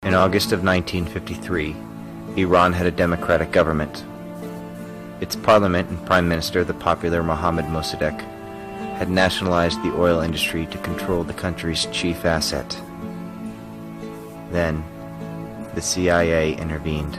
In August of 1953, Iran had a democratic government. Its parliament and prime minister, the popular Mohammed Mossadegh, had nationalized the oil industry to control the country's chief asset. Then, the CIA intervened.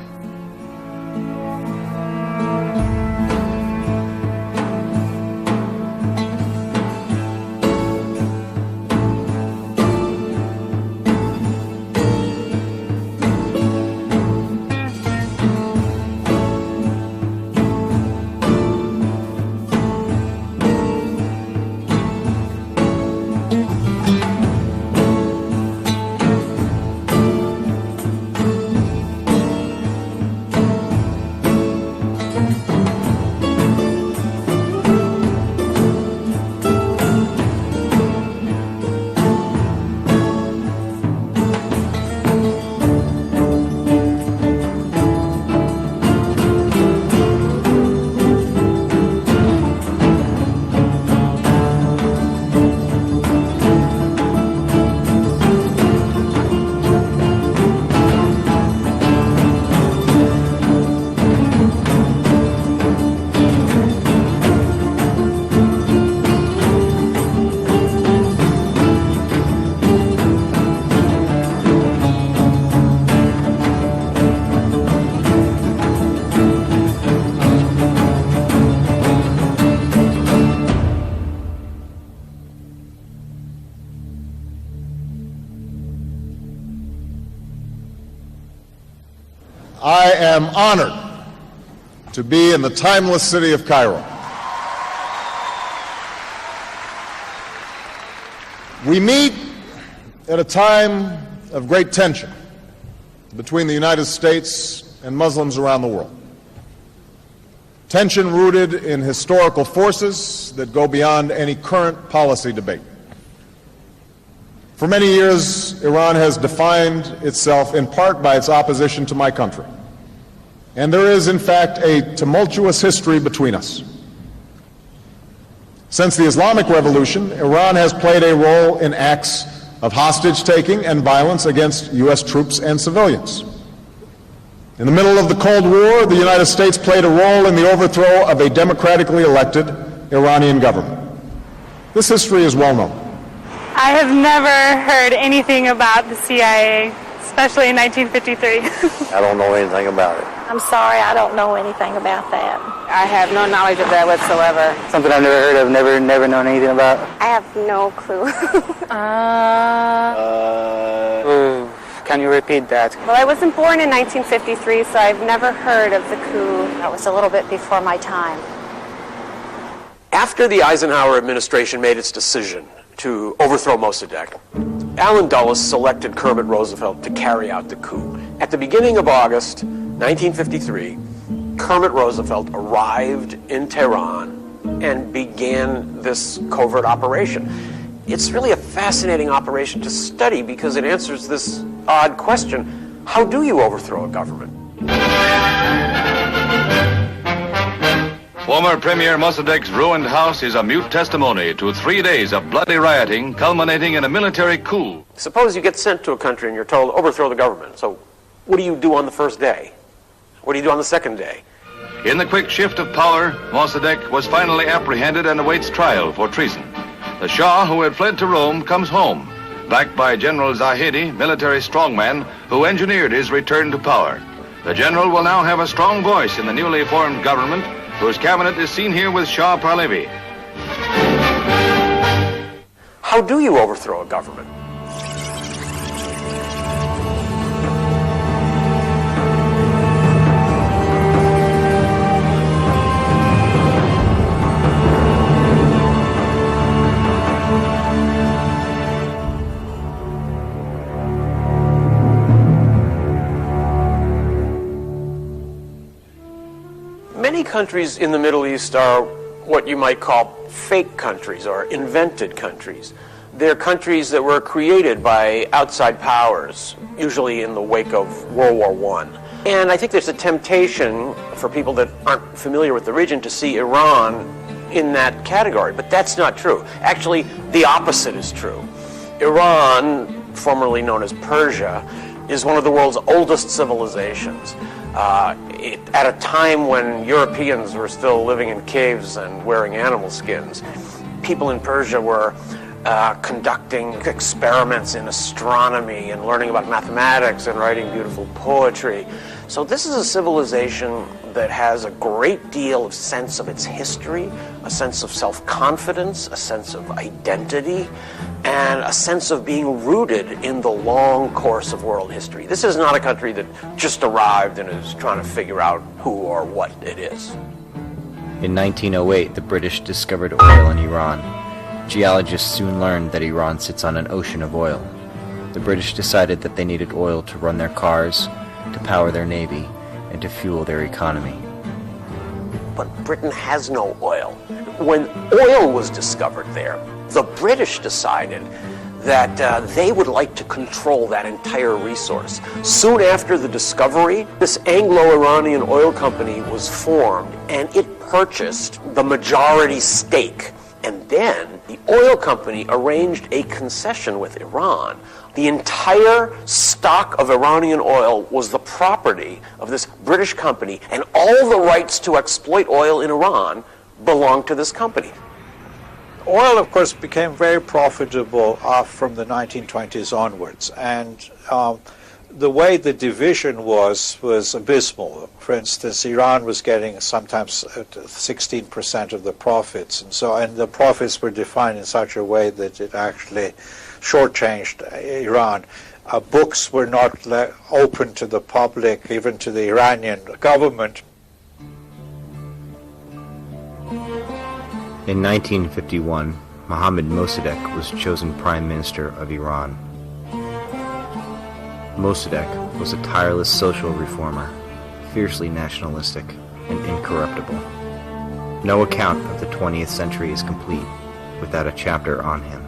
I am honored to be in the timeless city of Cairo. We meet at a time of great tension between the United States and Muslims around the world. Tension rooted in historical forces that go beyond any current policy debate. For many years, Iran has defined itself in part by its opposition to my country. And there is, in fact, a tumultuous history between us. Since the Islamic Revolution, Iran has played a role in acts of hostage-taking and violence against U.S. troops and civilians. In the middle of the Cold War, the United States played a role in the overthrow of a democratically elected Iranian government. This history is well known. I have never heard anything about the CIA, especially in 1953. I don't know anything about it. I'm sorry, I don't know anything about that. I have no knowledge of that whatsoever. Something I've never heard of, never known anything about. I have no clue. Can you repeat that? Well, I wasn't born in 1953, so I've never heard of the coup. That was a little bit before my time. After the Eisenhower administration made its decision to overthrow Mossadegh, Allen Dulles selected Kermit Roosevelt to carry out the coup. At the beginning of August 1953, Kermit Roosevelt arrived in Tehran and began this covert operation. It's really a fascinating operation to study because it answers this odd question: how do you overthrow a government? Former Premier Mossadegh's ruined house is a mute testimony to 3 days of bloody rioting culminating in a military coup. Suppose you get sent to a country and you're told, overthrow the government. So what do you do on the first day? What do you do on the second day? In the quick shift of power, Mossadegh was finally apprehended and awaits trial for treason. The Shah, who had fled to Rome, comes home, backed by General Zahedi, military strongman, who engineered his return to power. The general will now have a strong voice in the newly formed government, whose cabinet is seen here with Shah Pahlavi. How do you overthrow a government? Many countries in the Middle East are what you might call fake countries or invented countries. They're countries that were created by outside powers, usually in the wake of World War I. And I think there's a temptation for people that aren't familiar with the region to see Iran in that category, but that's not true. Actually, the opposite is true. Iran, formerly known as Persia, is one of the world's oldest civilizations. At a time when Europeans were still living in caves and wearing animal skins, people in Persia were conducting experiments in astronomy and learning about mathematics and writing beautiful poetry. So this is a civilization that has a great deal of sense of its history, a sense of self-confidence, a sense of identity, and a sense of being rooted in the long course of world history. This is not a country that just arrived and is trying to figure out who or what it is. In 1908, the British discovered oil in Iran. Geologists soon learned that Iran sits on an ocean of oil. The British decided that they needed oil to run their cars, to power their navy, and to fuel their economy. But Britain has no oil. When oil was discovered there, the British decided that they would like to control that entire resource. Soon after the discovery, this Anglo-Iranian Oil Company was formed, and it purchased the majority stake. And then the oil company arranged a concession with Iran. The entire stock of Iranian oil was the property of this British company, and all the rights to exploit oil in Iran belonged to this company. Oil, of course, became very profitable from the 1920s onwards, and the way the division was abysmal. For instance, Iran was getting sometimes 16% of the profits, and the profits were defined in such a way that it actually shortchanged Iran. Books were not open to the public, even to the Iranian government. In 1951, Mohammed Mossadegh was chosen Prime Minister of Iran. Mossadegh was a tireless social reformer, fiercely nationalistic, and incorruptible. No account of the 20th century is complete without a chapter on him.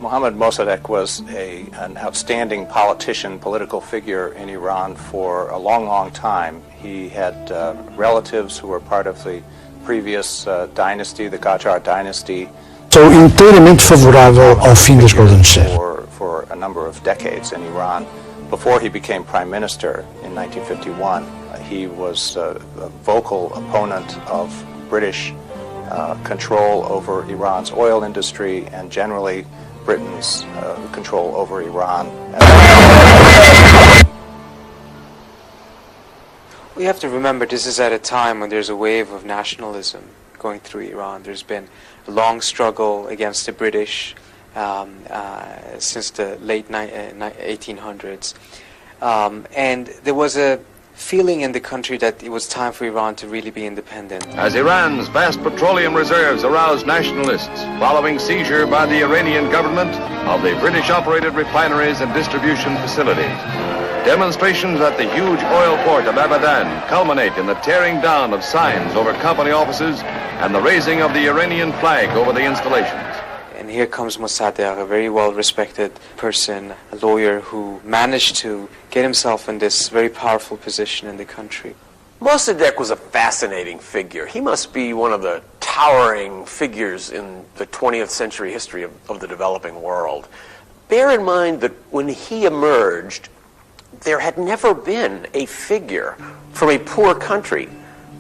Mohammed Mossadegh was an outstanding politician, political figure in Iran for a long, long time. He had relatives who were part of the previous dynasty, the Qajar dynasty. Sou inteiramente favorável ao fim das golden share. For a number of decades in Iran. Before he became prime minister in 1951, he was a vocal opponent of British control over Iran's oil industry and generally Britain's control over Iran. We have to remember this is at a time when there's a wave of nationalism going through Iran. There's been a long struggle against the British since the late 1800s. And there was a feeling in the country that it was time for Iran to really be independent. As Iran's vast petroleum reserves aroused nationalists following seizure by the Iranian government of the British-operated refineries and distribution facilities. Demonstrations at the huge oil port of Abadan culminate in the tearing down of signs over company offices and the raising of the Iranian flag over the installations. And here comes Mossadegh, a very well-respected person, a lawyer who managed to get himself in this very powerful position in the country. Mossadegh was a fascinating figure. He must be one of the towering figures in the 20th century history of the developing world. Bear in mind that when he emerged, there had never been a figure from a poor country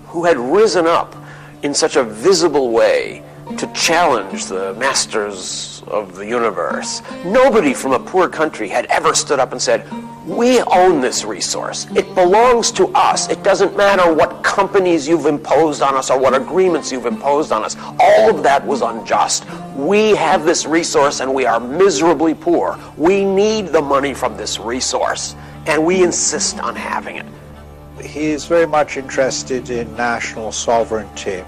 who had risen up in such a visible way to challenge the masters of the universe. Nobody from a poor country had ever stood up and said, we own this resource. It belongs to us. It doesn't matter what companies you've imposed on us or what agreements you've imposed on us. All of that was unjust. We have this resource and we are miserably poor. We need the money from this resource and we insist on having it. He is very much interested in national sovereignty.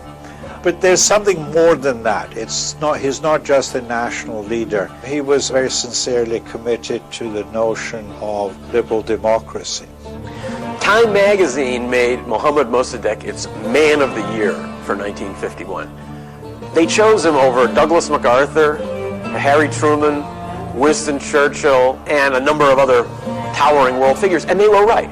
But there's something more than that. He's not just a national leader. He was very sincerely committed to the notion of liberal democracy. Time magazine made Mohammed Mossadegh its Man of the Year for 1951. They chose him over Douglas MacArthur, Harry Truman, Winston Churchill, and a number of other towering world figures, and they were right.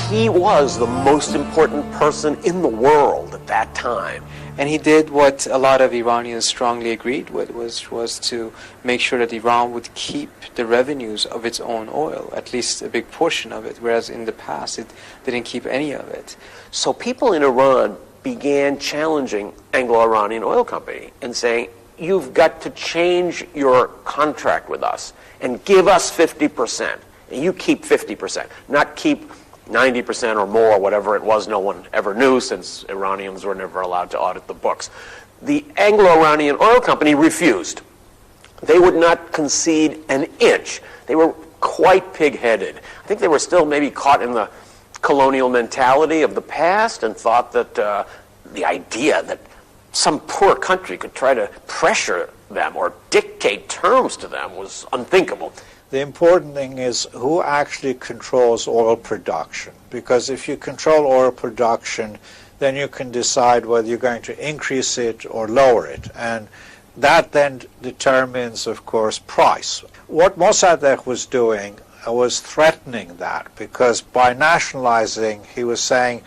He was the most important person in the world at that time. And he did what a lot of Iranians strongly agreed with, was to make sure that Iran would keep the revenues of its own oil, at least a big portion of it, whereas in the past it didn't keep any of it. So people in Iran began challenging Anglo-Iranian Oil Company and saying, you've got to change your contract with us and give us 50%. And you keep 50%, not keep 90% or more, whatever it was. No one ever knew, since Iranians were never allowed to audit the books. The Anglo-Iranian Oil Company refused. They would not concede an inch. They were quite pig-headed. I think they were still maybe caught in the colonial mentality of the past and thought that the idea that some poor country could try to pressure them or dictate terms to them was unthinkable. The important thing is who actually controls oil production, because if you control oil production, then you can decide whether you're going to increase it or lower it, and that then determines, of course, price. What Mossadegh was doing was threatening that, because by nationalizing, he was saying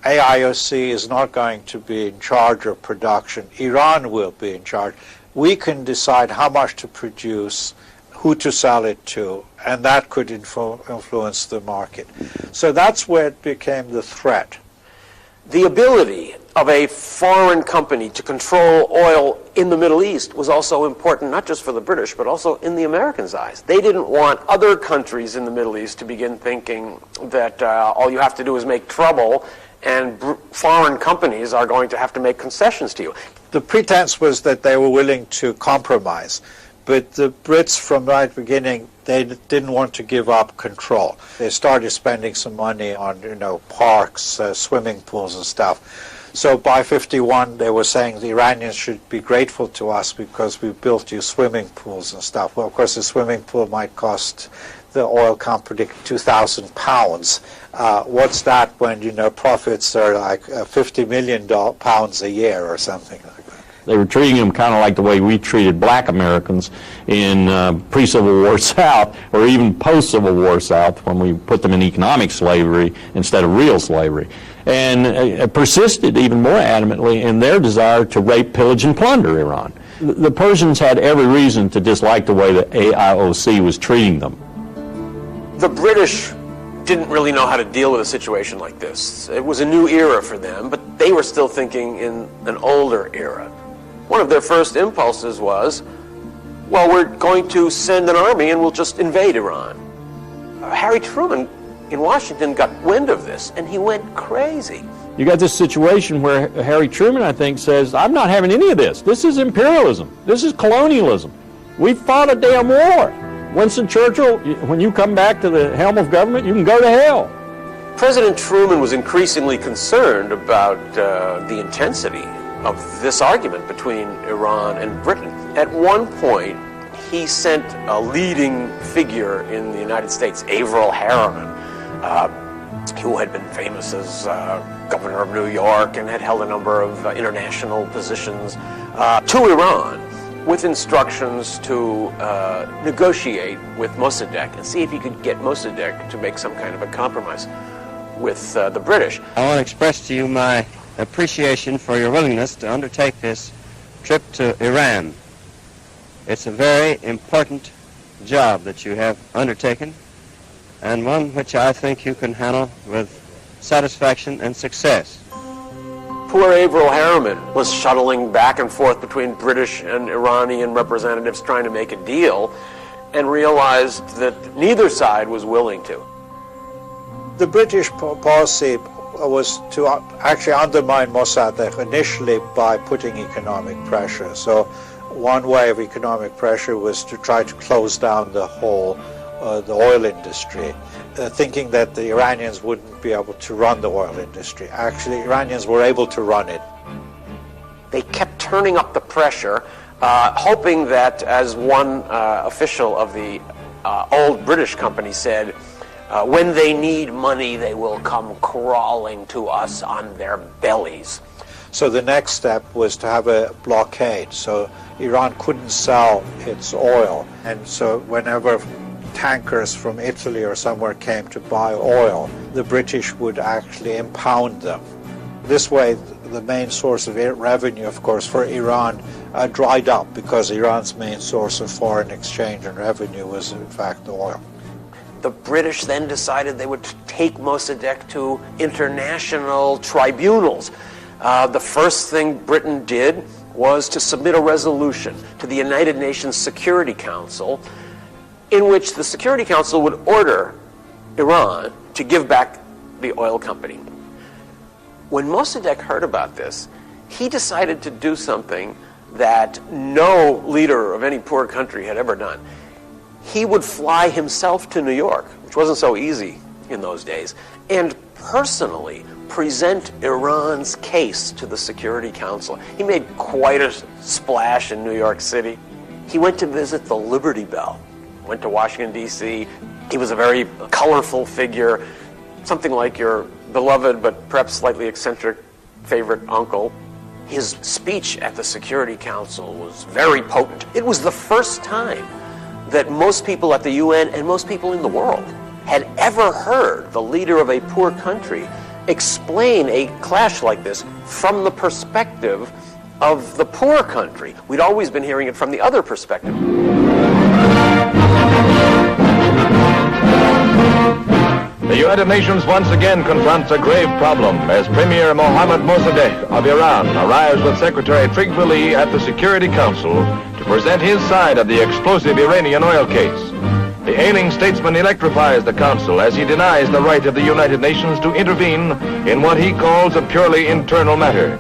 AIOC is not going to be in charge of production, Iran will be in charge. We can decide how much to produce, who to sell it to, and that could influence the market. So that's where it became the threat. The ability of a foreign company to control oil in the Middle East was also important, not just for the British, but also in the Americans' eyes. They didn't want other countries in the Middle East to begin thinking that all you have to do is make trouble and foreign companies are going to have to make concessions to you. The pretense was that they were willing to compromise. But the Brits, from the right beginning, they didn't want to give up control. They started spending some money on, parks, swimming pools and stuff. So by 51, they were saying the Iranians should be grateful to us because we built you swimming pools and stuff. Well, of course, a swimming pool might cost the oil company £2,000. What's that when, profits are like £50 million a year or something like that? They were treating them kind of like the way we treated black Americans in pre-Civil War South, or even post-Civil War South, when we put them in economic slavery instead of real slavery. And persisted even more adamantly in their desire to rape, pillage, and plunder Iran. The Persians had every reason to dislike the way that AIOC was treating them. The British didn't really know how to deal with a situation like this. It was a new era for them, but they were still thinking in an older era. One of their first impulses was, well, we're going to send an army and we'll just invade Iran. Harry Truman in Washington got wind of this, and he went crazy. You got this situation where Harry Truman, I think, says, I'm not having any of this. This is imperialism. This is colonialism. We fought a damn war. Winston Churchill, when you come back to the helm of government, you can go to hell. President Truman was increasingly concerned about the intensity of this argument between Iran and Britain. At one point, he sent a leading figure in the United States, Averell Harriman, who had been famous as governor of New York and had held a number of international positions, to Iran with instructions to negotiate with Mossadegh and see if he could get Mossadegh to make some kind of a compromise with the British. I want to express to you my appreciation for your willingness to undertake this trip to Iran. It's a very important job that you have undertaken, and one which I think you can handle with satisfaction and success. Poor Averell Harriman was shuttling back and forth between British and Iranian representatives trying to make a deal, and realized that neither side was willing to. The British policy was to actually undermine Mossadegh initially by putting economic pressure. So one way of economic pressure was to try to close down the whole the oil industry, thinking that the Iranians wouldn't be able to run the oil industry. Actually, Iranians were able to run it. They kept turning up the pressure, hoping that, as one official of the old British company said, when they need money, they will come crawling to us on their bellies. So the next step was to have a blockade. So Iran couldn't sell its oil. And so whenever tankers from Italy or somewhere came to buy oil, the British would actually impound them. This way, the main source of revenue, of course, for Iran dried up because Iran's main source of foreign exchange and revenue was, in fact, oil. The British then decided they would take Mossadegh to international tribunals. The first thing Britain did was to submit a resolution to the United Nations Security Council in which the Security Council would order Iran to give back the oil company. When Mossadegh heard about this, he decided to do something that no leader of any poor country had ever done. He would fly himself to New York, which wasn't so easy in those days, and personally present Iran's case to the Security Council. He made quite a splash in New York City. He went to visit the Liberty Bell, went to Washington, D.C. He was a very colorful figure, something like your beloved but perhaps slightly eccentric favorite uncle. His speech at the Security Council was very potent. It was the first time that most people at the UN and most people in the world had ever heard the leader of a poor country explain a clash like this from the perspective of the poor country. We'd always been hearing it from the other perspective. The United Nations once again confronts a grave problem as Premier Mohammed Mossadegh of Iran arrives with Secretary Trygve at the Security Council to present his side of the explosive Iranian oil case. The ailing statesman electrifies the Council as he denies the right of the United Nations to intervene in what he calls a purely internal matter.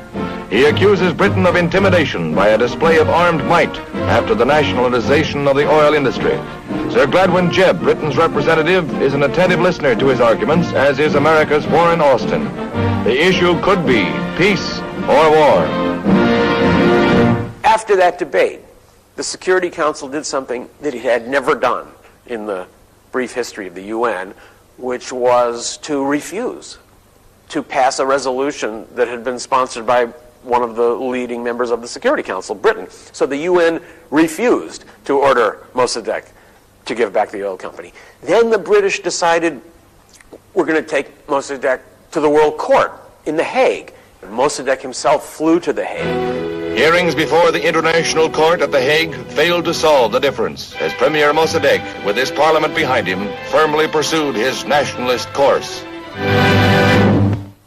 He accuses Britain of intimidation by a display of armed might after the nationalization of the oil industry. Sir Gladwin Jebb, Britain's representative, is an attentive listener to his arguments, as is America's Warren Austin. The issue could be peace or war. After that debate, the Security Council did something that it had never done in the brief history of the UN, which was to refuse to pass a resolution that had been sponsored by one of the leading members of the Security Council, Britain. So the UN refused to order Mossadegh to give back the oil company. Then the British decided, we're going to take Mossadegh to the World Court in The Hague. And Mossadegh himself flew to The Hague. Hearings before the International Court at The Hague failed to solve the difference, as Premier Mossadegh, with his parliament behind him, firmly pursued his nationalist course.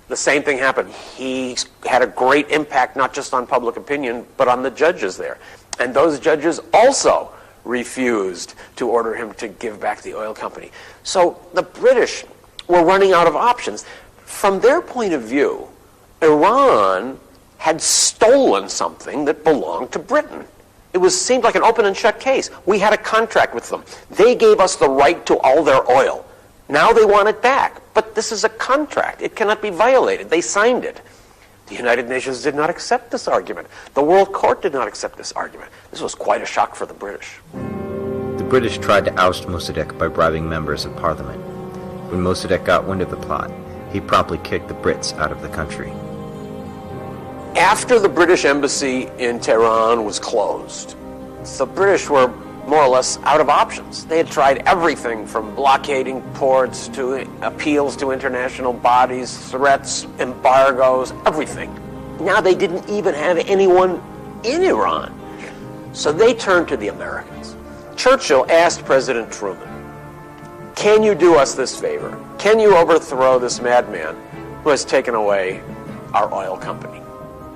The same thing happened. He had a great impact not just on public opinion, but on the judges there. And those judges also refused to order him to give back the oil company. So the British were running out of options. From their point of view, Iran had stolen something that belonged to Britain. It seemed like an open and shut case. We had a contract with them. They gave us the right to all their oil. Now they want it back. But this is a contract. It cannot be violated. They signed it. The United Nations did not accept this argument. The World Court did not accept this argument. This was quite a shock for the British. The British tried to oust Mossadegh by bribing members of Parliament. When Mossadegh got wind of the plot, he promptly kicked the Brits out of the country. After the British embassy in Tehran was closed, the British were more or less out of options. They had tried everything from blockading ports to appeals to international bodies, threats, embargoes, everything. Now they didn't even have anyone in Iran. So they turned to the Americans. Churchill asked President Truman, can you do us this favor? Can you overthrow this madman who has taken away our oil company?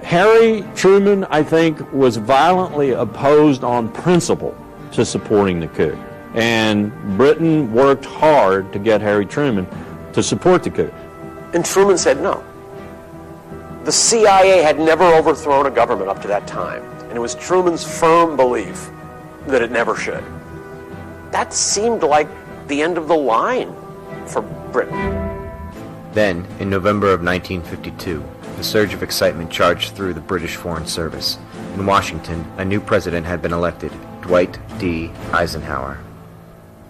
Harry Truman, I think, was violently opposed on principle to supporting the coup. And Britain worked hard to get Harry Truman to support the coup. And Truman said no. The CIA had never overthrown a government up to that time, and it was Truman's firm belief that it never should. That seemed like the end of the line for Britain. Then, in November of 1952, a surge of excitement charged through the British Foreign Service. In Washington, a new president had been elected, Dwight D. Eisenhower.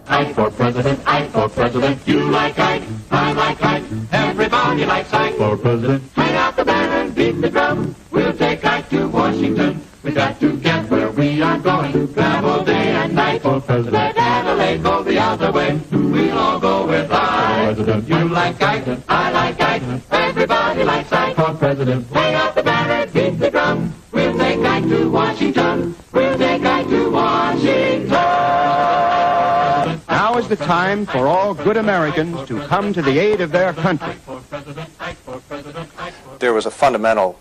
I for president, you like Ike, I like Ike, everybody likes Ike for president. Hang out the banner and beat the drum, we'll take Ike to Washington. We got to get where we are going, travel day and night for president. Let Adelaide go the other way, we'll all go with Ike. You like Ike, I like Ike, everybody likes Ike for for president. Hang out the banner, beat the drum. We'll take Ike to Washington. We'll take Ike to Washington. Now is the time for all good Americans to come to the aid of their country. There was a fundamental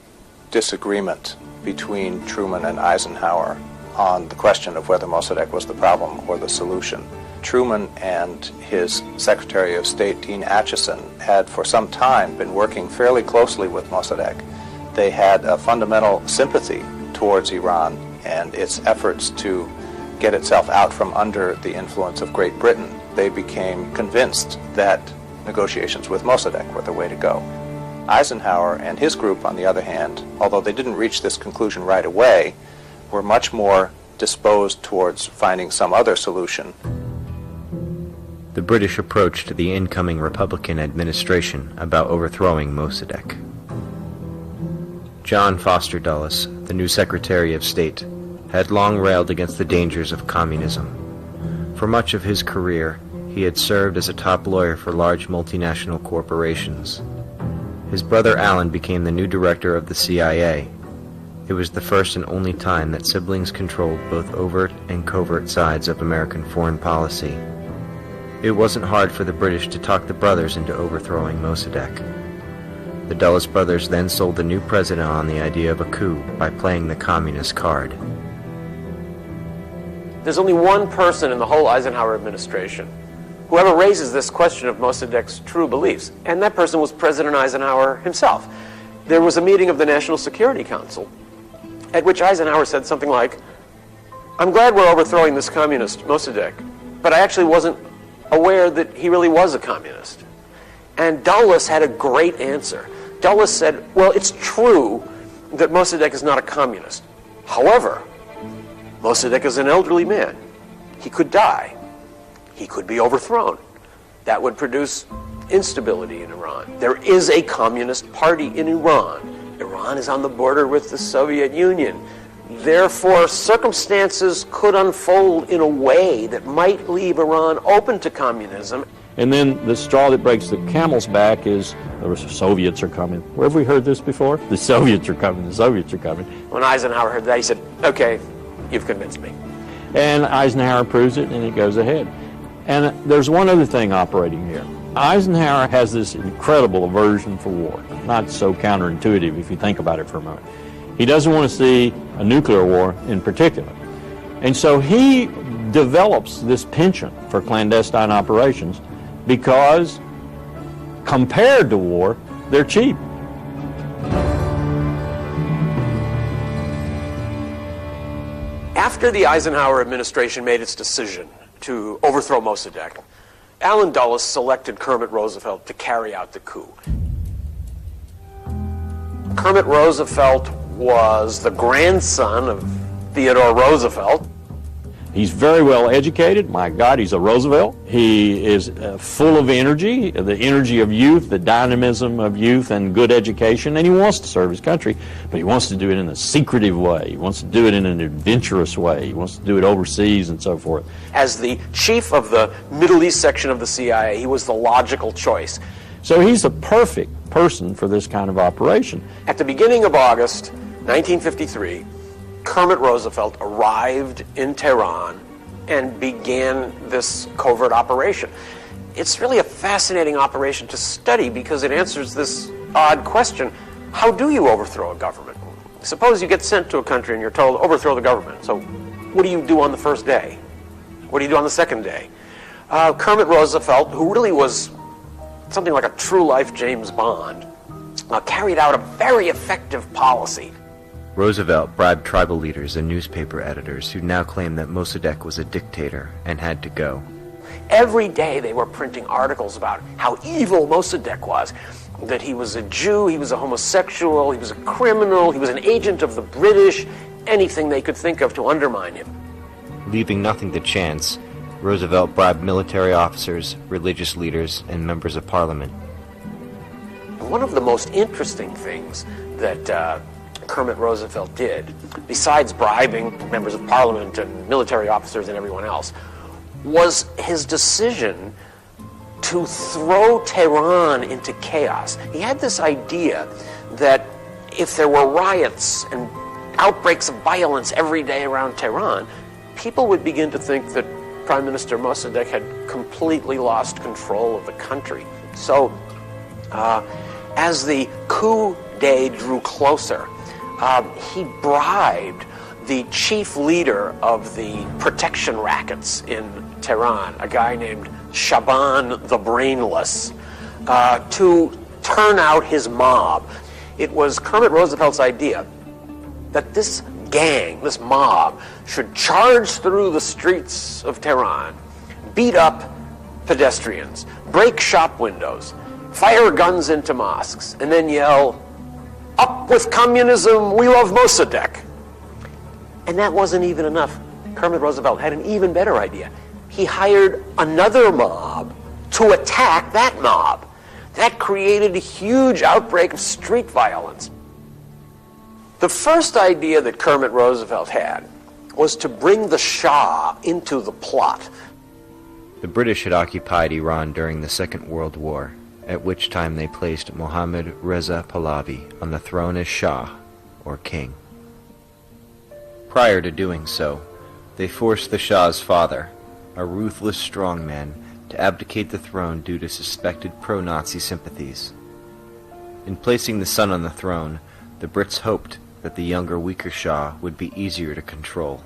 disagreement between Truman and Eisenhower on the question of whether Mossadegh was the problem or the solution. Truman and his Secretary of State, Dean Acheson, had for some time been working fairly closely with Mossadegh. They had a fundamental sympathy towards Iran and its efforts to get itself out from under the influence of Great Britain. They became convinced that negotiations with Mossadegh were the way to go. Eisenhower and his group, on the other hand, although they didn't reach this conclusion right away, were much more disposed towards finding some other solution. The British approach to the incoming Republican administration about overthrowing Mossadegh. John Foster Dulles, the new Secretary of State, had long railed against the dangers of communism. For much of his career, he had served as a top lawyer for large multinational corporations. His brother Alan became the new director of the CIA. It was the first and only time that siblings controlled both overt and covert sides of American foreign policy. It wasn't hard for the British to talk the brothers into overthrowing Mossadegh. The Dulles brothers then sold the new president on the idea of a coup by playing the communist card. There's only one person in the whole Eisenhower administration who ever raises this question of Mossadegh's true beliefs, and that person was President Eisenhower himself. There was a meeting of the National Security Council at which Eisenhower said something like, "I'm glad we're overthrowing this communist Mossadegh, but I actually wasn't aware that he really was a communist." And Dulles had a great answer. Dulles said, well, it's true that Mossadegh is not a communist. However, Mossadegh is an elderly man. He could die. He could be overthrown. That would produce instability in Iran. There is a communist party in Iran. Iran is on the border with the Soviet Union. Therefore, circumstances could unfold in a way that might leave Iran open to communism. And then the straw that breaks the camel's back is the Soviets are coming. Where have we heard this before? The Soviets are coming, the Soviets are coming. When Eisenhower heard that, he said, okay, you've convinced me. And Eisenhower approves it, and it goes ahead. And there's one other thing operating here. Eisenhower has this incredible aversion for war. Not so counterintuitive if you think about it for a moment. He doesn't want to see a nuclear war in particular. And so he develops this penchant for clandestine operations because, compared to war, they're cheap. After the Eisenhower administration made its decision to overthrow Mossadegh, Allen Dulles selected Kermit Roosevelt to carry out the coup. Kermit Roosevelt was the grandson of Theodore Roosevelt. He's very well educated. My God, he's a Roosevelt. He is full of energy, the energy of youth, the dynamism of youth and good education, and he wants to serve his country, but he wants to do it in a secretive way. He wants to do it in an adventurous way. He wants to do it overseas and so forth. As the chief of the Middle East section of the CIA, he was the logical choice. So he's the perfect person for this kind of operation. At the beginning of August 1953, Kermit Roosevelt arrived in Tehran and began this covert operation. It's really a fascinating operation to study because it answers this odd question: how do you overthrow a government? Suppose you get sent to a country and you're told, overthrow the government. So what do you do on the first day? What do you do on the second day? Kermit Roosevelt, who really was something like a true-life James Bond, carried out a very effective policy. Roosevelt bribed tribal leaders and newspaper editors who now claimed that Mossadegh was a dictator and had to go. Every day they were printing articles about how evil Mossadegh was, that he was a Jew, he was a homosexual, he was a criminal, he was an agent of the British, anything they could think of to undermine him. Leaving nothing to chance, Roosevelt bribed military officers, religious leaders, and members of parliament. One of the most interesting things that Kermit Roosevelt did, besides bribing members of parliament and military officers and everyone else, was his decision to throw Tehran into chaos. He had this idea that if there were riots and outbreaks of violence every day around Tehran, people would begin to think that Prime Minister Mossadegh had completely lost control of the country. So as the coup day drew closer, he bribed the chief leader of the protection rackets in Tehran, a guy named Shaban the Brainless, to turn out his mob. It was Kermit Roosevelt's idea that this gang, this mob, should charge through the streets of Tehran, beat up pedestrians, break shop windows, fire guns into mosques, and then yell, "Up with communism, we love Mossadegh." And that wasn't even enough. Kermit Roosevelt had an even better idea. He hired another mob to attack that mob. That created a huge outbreak of street violence. The first idea that Kermit Roosevelt had was to bring the Shah into the plot. The British had occupied Iran during the Second World War, at which time they placed Mohammad Reza Pahlavi on the throne as Shah, or king. Prior to doing so, they forced the Shah's father, a ruthless strongman, to abdicate the throne due to suspected pro-Nazi sympathies. In placing the son on the throne, the Brits hoped that the younger, weaker Shah would be easier to control.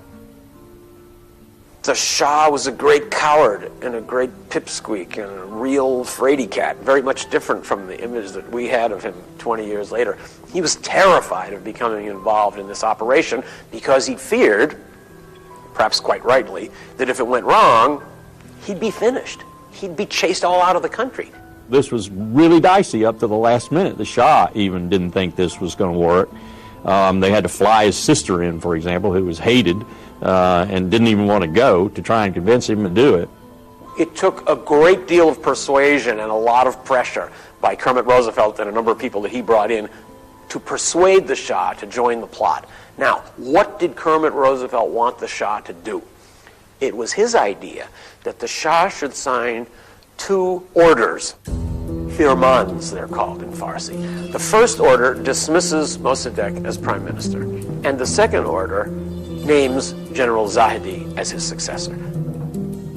The Shah was a great coward and a great pipsqueak and a real fraidy cat, very much different from the image that we had of him 20 years later. He was terrified of becoming involved in this operation because he feared, perhaps quite rightly, that if it went wrong, he'd be finished. He'd be chased all out of the country. This was really dicey up to the last minute. The Shah even didn't think this was going to work. They had to fly his sister in, for example, who was hated and didn't even want to go, to try and convince him to do it. It took a great deal of persuasion and a lot of pressure by Kermit Roosevelt and a number of people that he brought in to persuade the Shah to join the plot. Now, what did Kermit Roosevelt want the Shah to do? It was his idea that the Shah should sign 2 orders. Firmans, they're called in Farsi. The first order dismisses Mossadegh as prime minister, and the second order names General Zahedi as his successor.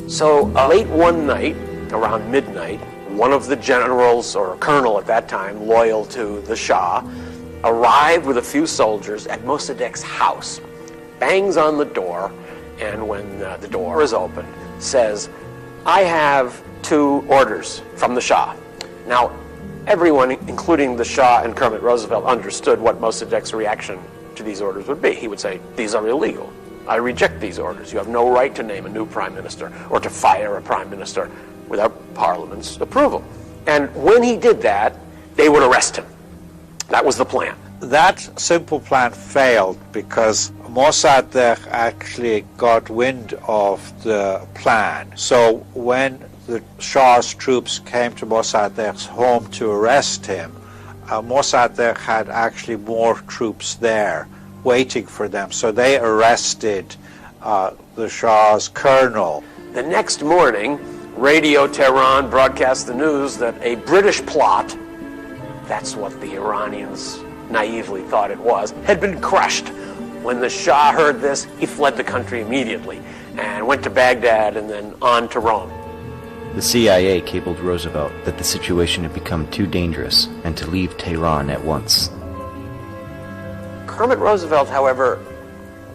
So late one night, around midnight, one of the generals, or a colonel at that time, loyal to the Shah, arrived with a few soldiers at Mossadegh's house, bangs on the door, and when the door is opened, says, "I have 2 orders from the Shah." Now, everyone, including the Shah and Kermit Roosevelt, understood what Mossadegh's reaction to these orders would be. He would say, "These are illegal. I reject these orders. You have no right to name a new prime minister or to fire a prime minister without Parliament's approval." And when he did that, they would arrest him. That was the plan. That simple plan failed because Mossadegh actually got wind of the plan. So when the Shah's troops came to Mossadegh's home to arrest him, Mossadegh had actually more troops there waiting for them. So they arrested the Shah's colonel. The next morning, Radio Tehran broadcast the news that a British plot, that's what the Iranians naively thought it was, had been crushed. When the Shah heard this, he fled the country immediately and went to Baghdad and then on to Rome. The CIA cabled Roosevelt that the situation had become too dangerous and to leave Tehran at once. Kermit Roosevelt, however,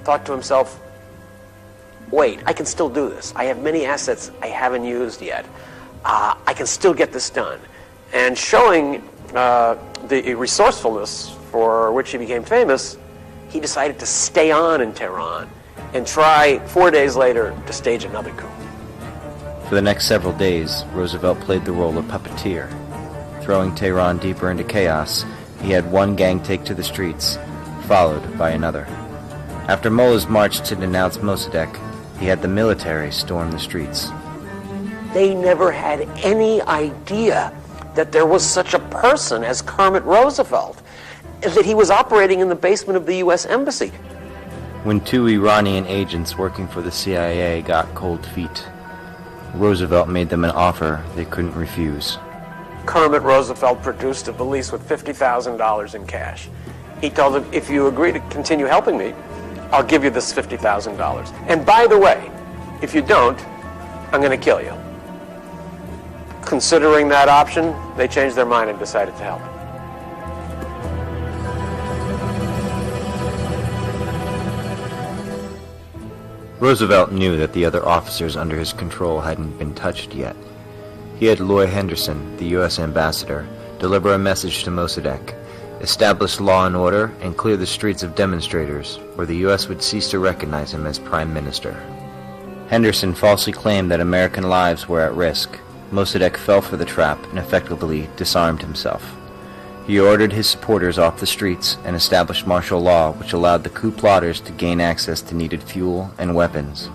thought to himself, wait, I can still do this. I have many assets I haven't used yet. I can still get this done. And showing the resourcefulness for which he became famous, he decided to stay on in Tehran and try 4 days later to stage another coup. For the next several days, Roosevelt played the role of puppeteer. Throwing Tehran deeper into chaos, he had one gang take to the streets, followed by another. After Mullah's march to denounce Mossadegh, he had the military storm the streets. They never had any idea that there was such a person as Kermit Roosevelt, and that he was operating in the basement of the U.S. Embassy. When 2 Iranian agents working for the CIA got cold feet, Roosevelt made them an offer they couldn't refuse. Kermit Roosevelt produced a valise with $50,000 in cash. He told him, if you agree to continue helping me, I'll give you this $50,000. And by the way, if you don't, I'm going to kill you. Considering that option, they changed their mind and decided to help. Roosevelt knew that the other officers under his control hadn't been touched yet. He had Lloyd Henderson, the U.S. ambassador, deliver a message to Mossadegh, establish law and order, and clear the streets of demonstrators, or the U.S. would cease to recognize him as Prime Minister. Henderson falsely claimed that American lives were at risk. Mossadegh fell for the trap and effectively disarmed himself. He ordered his supporters off the streets and established martial law, which allowed the coup plotters to gain access to needed fuel and weapons.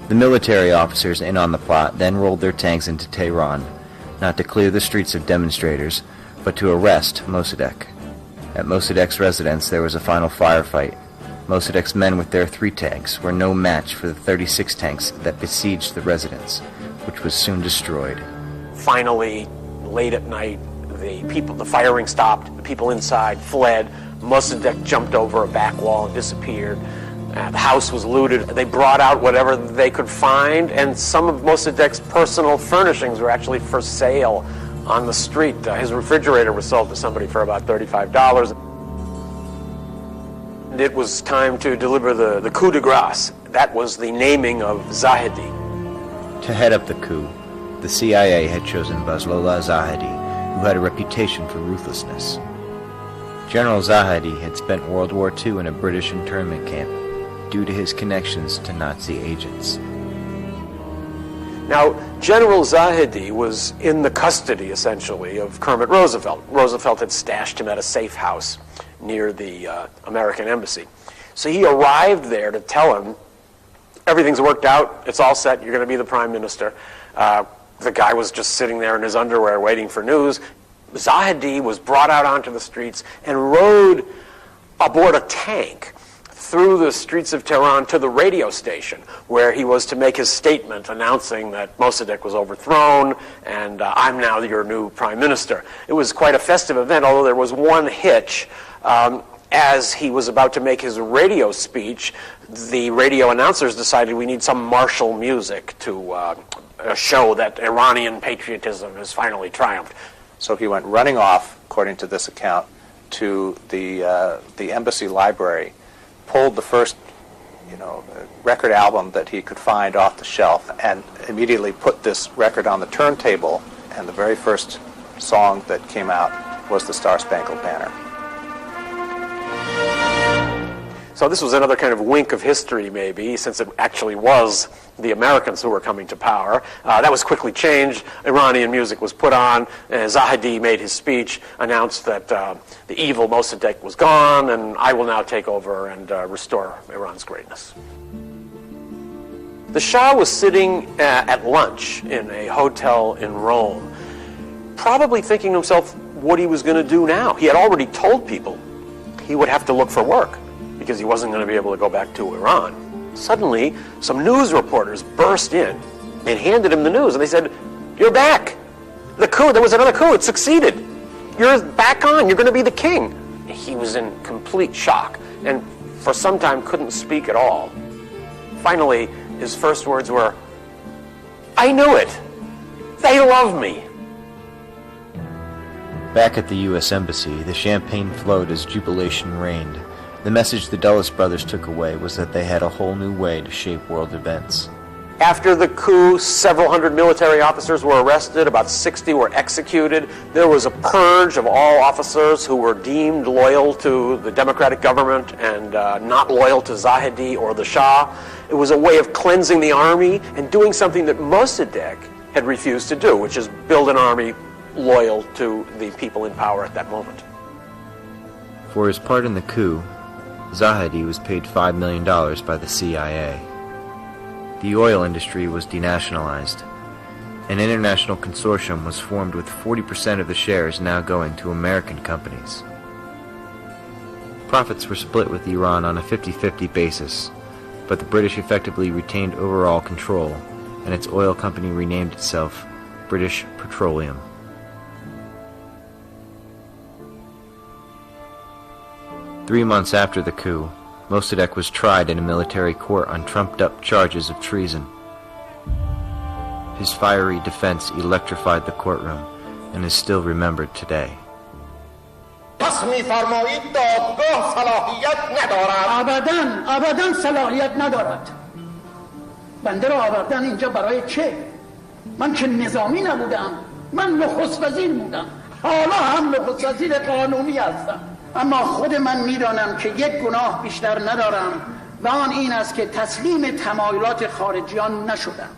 The military officers in on the plot then rolled their tanks into Tehran, not to clear the streets of demonstrators, but to arrest Mossadegh. At Mossadegh's residence there was a final firefight. Mossadegh's men with their 3 tanks were no match for the 36 tanks that besieged the residence, which was soon destroyed. Finally, late at night, the firing stopped, the people inside fled. Mossadegh jumped over a back wall and disappeared. The house was looted. They brought out whatever they could find, and some of Mossadegh's personal furnishings were actually for sale on the street. His refrigerator was sold to somebody for about $35. It was time to deliver the coup de grace. That was the naming of Zahedi. To head up the coup, the CIA had chosen Bazlullah Zahedi, who had a reputation for ruthlessness. General Zahedi had spent World War II in a British internment camp due to his connections to Nazi agents. Now, General Zahedi was in the custody, essentially, of Kermit Roosevelt. Roosevelt had stashed him at a safe house near the American embassy. So he arrived there to tell him, everything's worked out, it's all set, you're going to be the prime minister. The guy was just sitting there in his underwear waiting for news. Zahedi was brought out onto the streets and rode aboard a tank through the streets of Tehran to the radio station, where he was to make his statement announcing that Mossadegh was overthrown and I'm now your new prime minister. It was quite a festive event, although there was one hitch. As he was about to make his radio speech, the radio announcers decided we need some martial music to show that Iranian patriotism has finally triumphed. So he went running off, according to this account, to the embassy library, pulled the first, record album that he could find off the shelf, and immediately put this record on the turntable. And the very first song that came out was the Star Spangled Banner. So this was another kind of wink of history, maybe, since it actually was the Americans who were coming to power. That was quickly changed. Iranian music was put on. Zahedi made his speech, announced that the evil Mossadegh was gone, and I will now take over and restore Iran's greatness. The Shah was sitting at lunch in a hotel in Rome, probably thinking to himself what he was going to do now. He had already told people he would have to look for work, because he wasn't going to be able to go back to Iran. Suddenly, some news reporters burst in and handed him the news, and they said, "You're back. The coup, there was another coup, it succeeded. You're back on, you're going to be the king." He was in complete shock, and for some time couldn't speak at all. Finally, his first words were, "I knew it. They love me." Back at the U.S. Embassy, the champagne flowed as jubilation reigned. The message the Dulles brothers took away was that they had a whole new way to shape world events. After the coup, several hundred military officers were arrested, about 60 were executed. There was a purge of all officers who were deemed loyal to the democratic government and not loyal to Zahedi or the Shah. It was a way of cleansing the army and doing something that Mossadegh had refused to do, which is build an army loyal to the people in power at that moment. For his part in the coup, Zahedi was paid $5 million by the CIA. The oil industry was denationalized. An international consortium was formed with 40% of the shares now going to American companies. Profits were split with Iran on a 50-50 basis, but the British effectively retained overall control, and its oil company renamed itself British Petroleum. 3 months after the coup, Mossadegh was tried in a military court on trumped-up charges of treason. His fiery defense electrified the courtroom and is still remembered today. ابداً صلاحیت ندارد. بنده را آوردن اینجا برای چه؟ من که نظامی نبودم، من نخست وزیر بودم، حالا هم نخست وزیر قانونی هستم، اما خود من میدانم که یک گناه بیشتر ندارم و آن این است که تسلیم تمایلات خارجیان نشدم.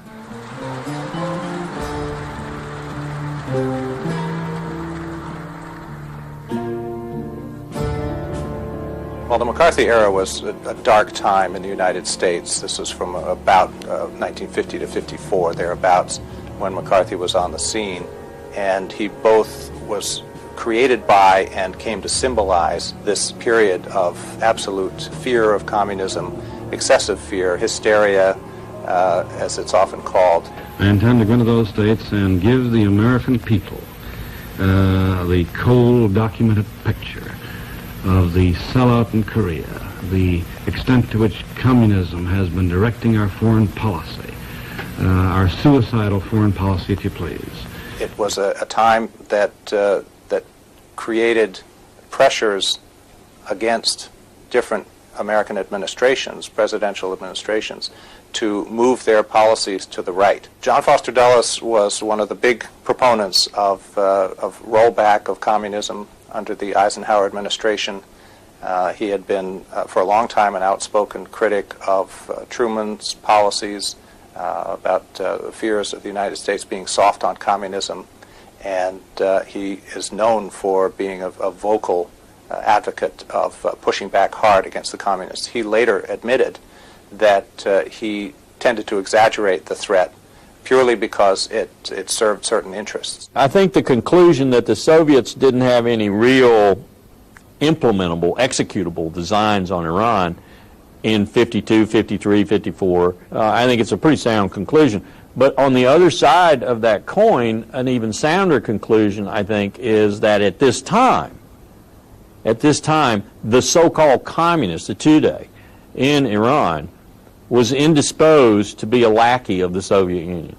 Well, the McCarthy era was a dark time in the United States. This was from about 1950 to 54, thereabouts, when McCarthy was on the scene. And he both was created by and came to symbolize this period of absolute fear of communism, excessive fear, hysteria, as it's often called. I intend to go into those states and give the American people the cold, documented picture of the sellout in Korea, the extent to which communism has been directing our foreign policy, our suicidal foreign policy, if you please. It was a time that that created pressures against different American administrations, presidential administrations, to move their policies to the right. John Foster Dulles was one of the big proponents of rollback of communism under the Eisenhower administration. He had been, for a long time, an outspoken critic of Truman's policies about the fears of the United States being soft on communism, and he is known for being a vocal advocate of pushing back hard against the communists. He later admitted that he tended to exaggerate the threat purely because it served certain interests. I think the conclusion that the Soviets didn't have any real implementable, executable designs on Iran in 52, 53, 54, I think it's a pretty sound conclusion. But on the other side of that coin, an even sounder conclusion, I think, is that at this time, the so-called communists, the Tudeh, in Iran, was indisposed to be a lackey of the Soviet Union.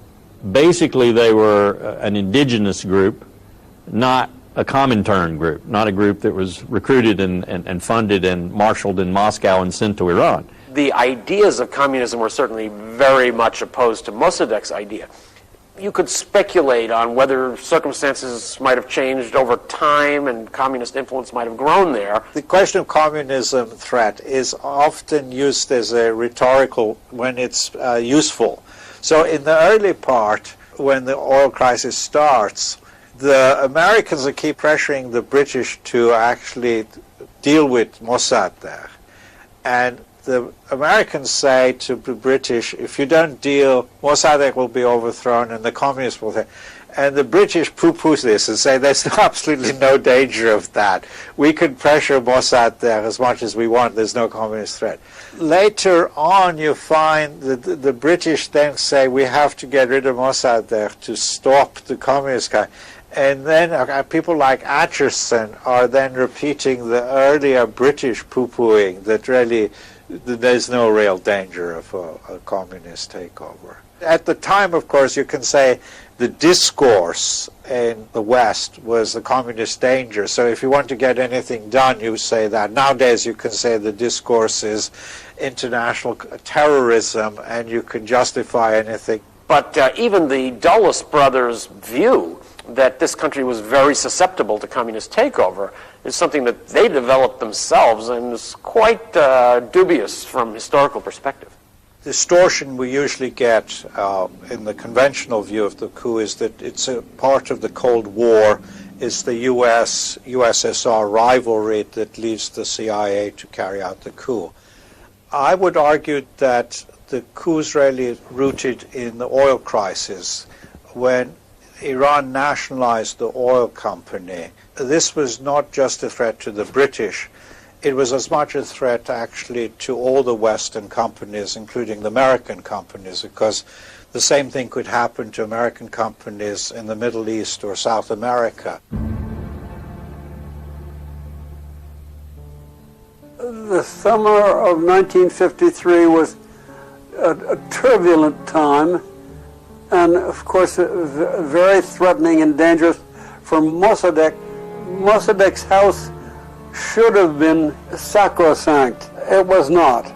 Basically, they were an indigenous group, not a Comintern group, not a group that was recruited and funded and marshaled in Moscow and sent to Iran. The ideas of communism were certainly very much opposed to Mossadegh's idea. You could speculate on whether circumstances might have changed over time and communist influence might have grown there. The question of communism threat is often used as a rhetorical when it's useful. So in the early part, when the oil crisis starts, the Americans keep pressuring the British to actually deal with Mossadegh. And the Americans say to the British, if you don't deal, Mossadegh will be overthrown and the communists will... And the British poo-poo this and say there's absolutely no danger of that. We can pressure Mossadegh as much as we want. There's no communist threat. Later on, you find that the British then say we have to get rid of Mossadegh to stop the communist guy. And then people like Acheson are then repeating the earlier British poo-pooing that really there's no real danger of a communist takeover. At the time, of course, you can say the discourse in the West was the communist danger. So if you want to get anything done, you say that. Nowadays, you can say the discourse is international terrorism, and you can justify anything. But even the Dulles brothers' view that this country was very susceptible to communist takeover is something that they developed themselves and is quite dubious from historical perspective. Distortion we usually get in the conventional view of the coup is that it's a part of the Cold War. It's the US-USSR rivalry that leads the CIA to carry out the coup. I would argue that the coup is really rooted in the oil crisis. When Iran nationalized the oil company, this was not just a threat to the British. It was as much a threat actually to all the Western companies, including the American companies, because the same thing could happen to American companies in the Middle East or South America. summer of 1953 was a turbulent time, and of course very threatening and dangerous for Mossadegh. Mossadegh's house should have been sacrosanct. It was not,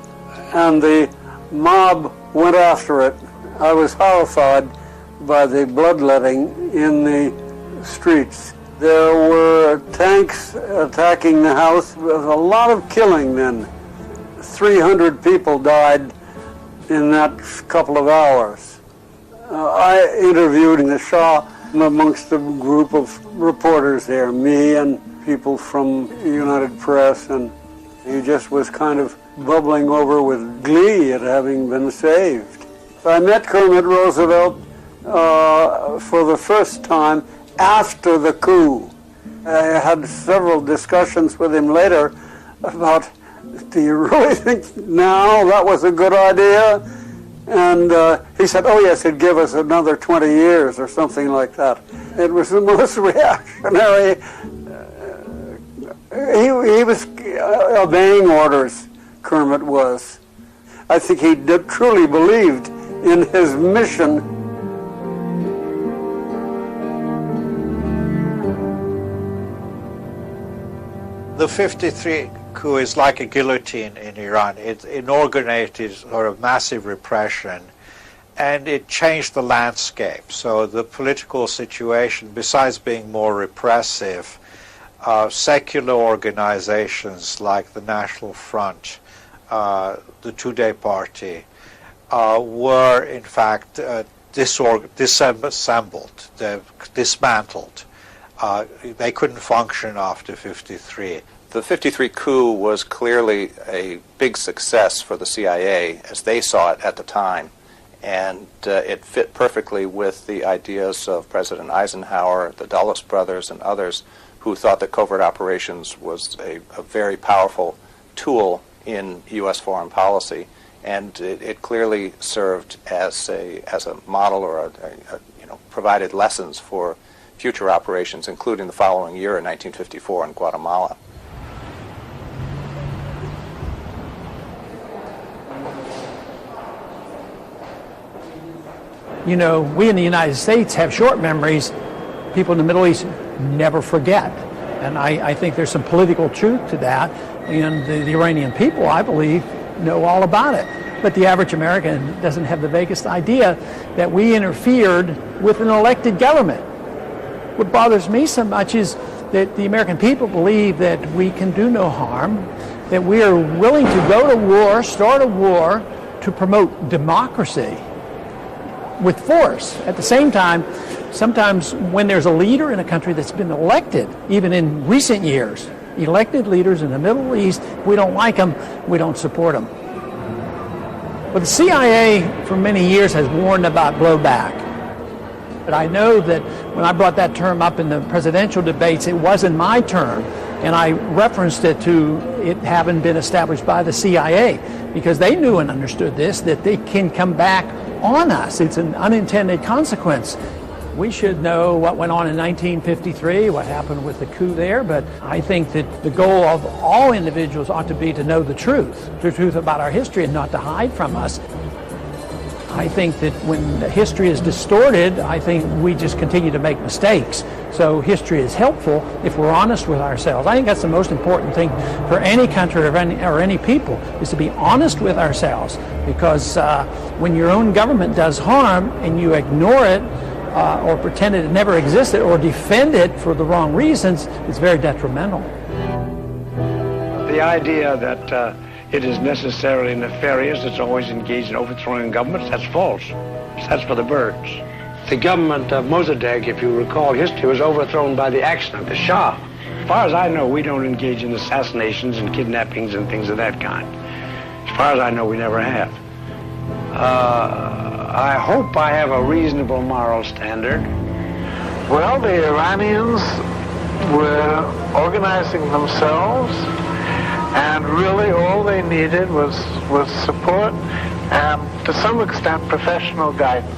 and the mob went after it. I was horrified by the bloodletting in the streets. There were tanks attacking the house. There was a lot of killing then. 300 people died in that couple of hours. I interviewed the Shah amongst a group of reporters there, me and people from United Press, and he just was kind of bubbling over with glee at having been saved. I met Kermit Roosevelt for the first time after the coup. I had several discussions with him later about, do you really think now that was a good idea? And he said, oh yes, it'd give us another 20 years or something like that. It was the most reactionary. He was obeying orders, Kermit was. I think he truly believed in his mission. The 53 coup is like a guillotine in Iran. It inaugurated sort of massive repression, and it changed the landscape. So the political situation, besides being more repressive, secular organizations like the National Front, the Two-Day Party, were in fact disassembled, dismantled. They couldn't function after 53. The 53 coup was clearly a big success for the CIA as they saw it at the time, and it fit perfectly with the ideas of President Eisenhower, the Dulles brothers, and others who thought that covert operations was a very powerful tool in U.S. foreign policy, and it clearly served as a model, or provided lessons for future operations, including the following year in 1954 in Guatemala. You know, we in the United States have short memories. People in the Middle East never forget. And I think there's some political truth to that. And the Iranian people, I believe, know all about it. But the average American doesn't have the vaguest idea that we interfered with an elected government. What bothers me so much is that the American people believe that we can do no harm, that we are willing to go to war, start a war, to promote democracy with force. At the same time, sometimes when there's a leader in a country that's been elected, even in recent years, elected leaders in the Middle East, we don't like them, we don't support them. But the CIA for many years has warned about blowback. But I know that when I brought that term up in the presidential debates, it wasn't my term. And I referenced it to it having been established by the CIA, because they knew and understood this, that they can come back on us. It's an unintended consequence. We should know what went on in 1953, what happened with the coup there, but I think that the goal of all individuals ought to be to know the truth about our history, and not to hide from us. I think that when history is distorted, I think we just continue to make mistakes. So history is helpful if we're honest with ourselves. I think that's the most important thing for any country or any people, is to be honest with ourselves. Because when your own government does harm and you ignore it, or pretend it never existed, or defend it for the wrong reasons, it's very detrimental. The idea that it is necessarily nefarious, it's always engaged in overthrowing governments, that's false. That's for the birds. The government of Mossadegh, if you recall history, was overthrown by the action of the Shah. As far as I know, we don't engage in assassinations and kidnappings and things of that kind. As far as I know, we never have. I hope I have a reasonable moral standard. Well, the Iranians were organizing themselves, and really all they needed was support and, to some extent, professional guidance.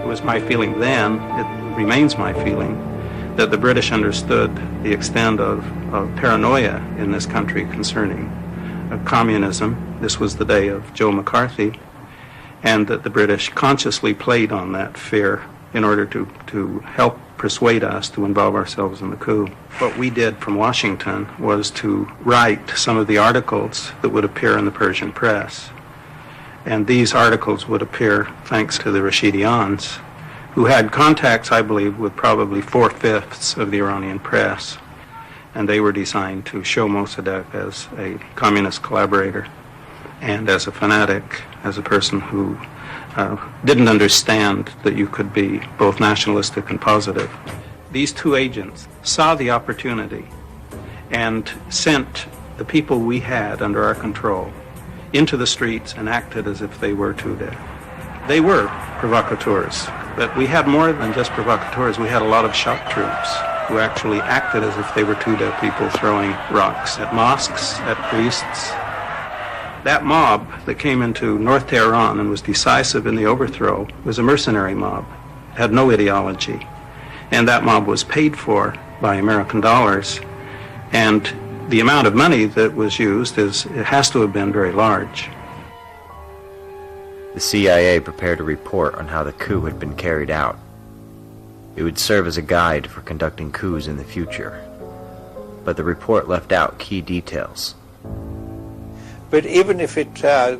It was my feeling then, it remains my feeling, that the British understood the extent of paranoia in this country concerning communism. This was the day of Joe McCarthy, and that the British consciously played on that fear in order to help persuade us to involve ourselves in the coup. What we did from Washington was to write some of the articles that would appear in the Persian press. And these articles would appear thanks to the Rashidians, who had contacts, I believe, with probably 4/5 of the Iranian press. And they were designed to show Mossadegh as a communist collaborator and as a fanatic, as a person who didn't understand that you could be both nationalistic and positive. These two agents saw the opportunity and sent the people we had under our control into the streets and acted as if they were Tudeh. They were provocateurs, but we had more than just provocateurs. We had a lot of shock troops who actually acted as if they were Tudeh people throwing rocks at mosques, at priests. That mob that came into North Tehran and was decisive in the overthrow was a mercenary mob, had no ideology, and that mob was paid for by American dollars, and the amount of money that was used it has to have been very large. The CIA prepared a report on how the coup had been carried out. It would serve as a guide for conducting coups in the future, but the report left out key details. But even if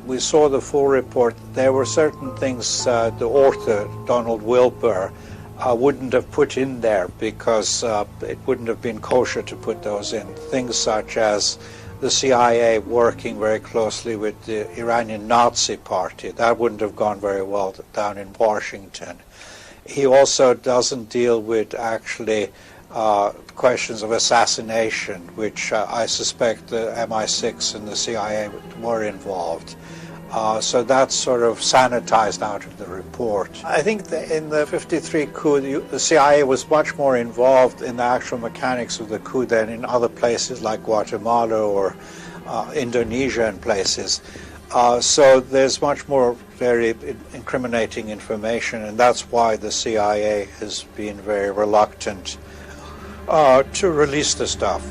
we saw the full report, there were certain things the author, Donald Wilbur, wouldn't have put in there because it wouldn't have been kosher to put those in. Things such as the CIA working very closely with the Iranian Nazi Party. That wouldn't have gone very well down in Washington. He also doesn't deal with actually questions of assassination, which I suspect the MI6 and the CIA were involved. So that's sort of sanitized out of the report. I think that in the 53 coup, the CIA was much more involved in the actual mechanics of the coup than in other places like Guatemala or Indonesia and places. So there's much more very incriminating information, and that's why the CIA has been very reluctant to release the stuff.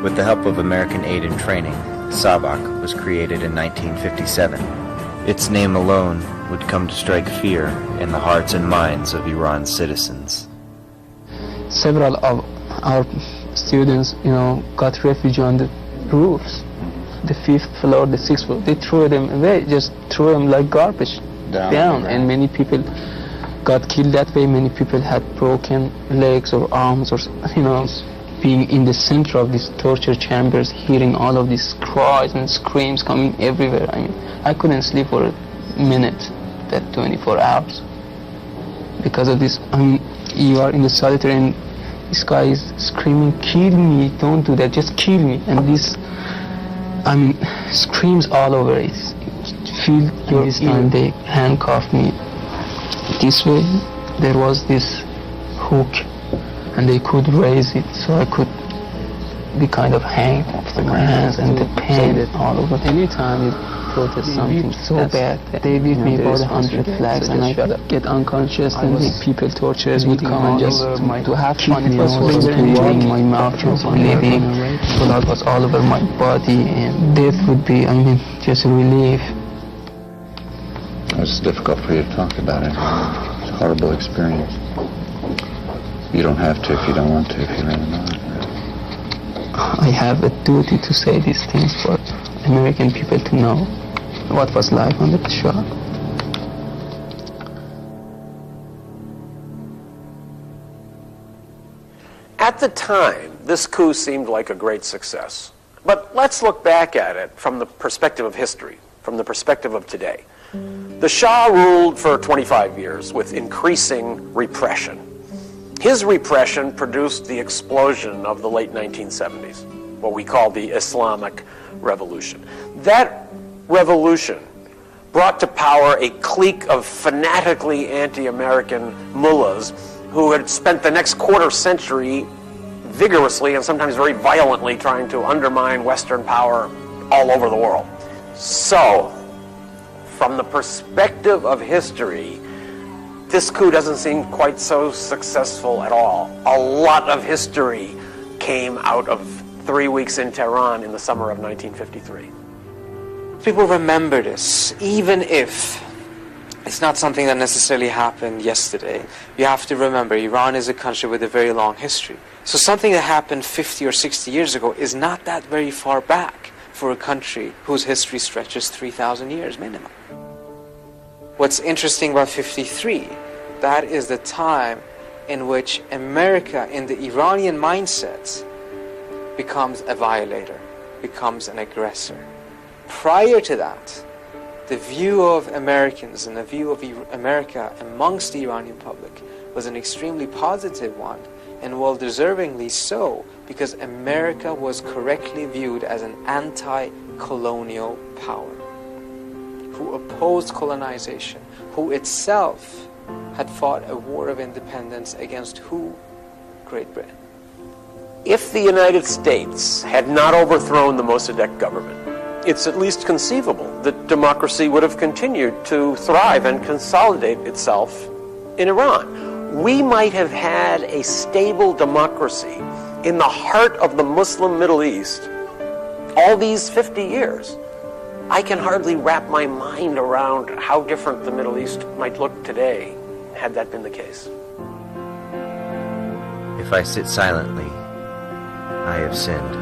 With the help of American aid and training, SAVAK was created in 1957. Its name alone would come to strike fear in the hearts and minds of Iran's citizens. Several of our students, got refuge on the roofs. The 5th floor, the 6th floor, they threw them away, just threw them like garbage down. And many people got killed that way. Many people had broken legs or arms, or being in the center of these torture chambers, hearing all of these cries and screams coming everywhere. I mean, I couldn't sleep for a minute, that 24 hours, because of this. I mean, you are in the solitary and this guy is screaming, "Kill me, don't do that, just kill me." And this, I mean, screams all over. It's feel your this time they handcuffed me this way. There was this hook, and they could raise it so I could be kind of hanged with my hands, and the pain all over. Anytime you protest something so bad, they beat me about 100 flags, and I get unconscious, and the people, torturers, would come and just to have fun. It was bleeding, my mouth was bleeding, blood was all over my body, and death would be, just a relief. It's difficult for you to talk about it. It's a horrible experience. You don't have to if you don't want to, if you really not. I have a duty to say these things for American people to know what was life under the Shah. At the time, this coup seemed like a great success. But let's look back at it from the perspective of history, from the perspective of today. The Shah ruled for 25 years with increasing repression. His repression produced the explosion of the late 1970s, what we call the Islamic Revolution. That revolution brought to power a clique of fanatically anti-American mullahs who had spent the next quarter century vigorously and sometimes very violently trying to undermine Western power all over the world. So, from the perspective of history, this coup doesn't seem quite so successful at all. A lot of history came out of 3 weeks in Tehran in the summer of 1953. People remember this, even if it's not something that necessarily happened yesterday. You have to remember, Iran is a country with a very long history. So something that happened 50 or 60 years ago is not that very far back for a country whose history stretches 3,000 years minimum. What's interesting about 53, that is the time in which America, in the Iranian mindset, becomes a violator, becomes an aggressor. Prior to that, the view of Americans and the view of America amongst the Iranian public was an extremely positive one, and well-deservingly so, because America was correctly viewed as an anti-colonial power, who opposed colonization, who itself had fought a war of independence against who? Great Britain. If the United States had not overthrown the Mossadegh government, it's at least conceivable that democracy would have continued to thrive and consolidate itself in Iran. We might have had a stable democracy in the heart of the Muslim Middle East all these 50 years. I can hardly wrap my mind around how different the Middle East might look today had that been the case. If I sit silently, I have sinned.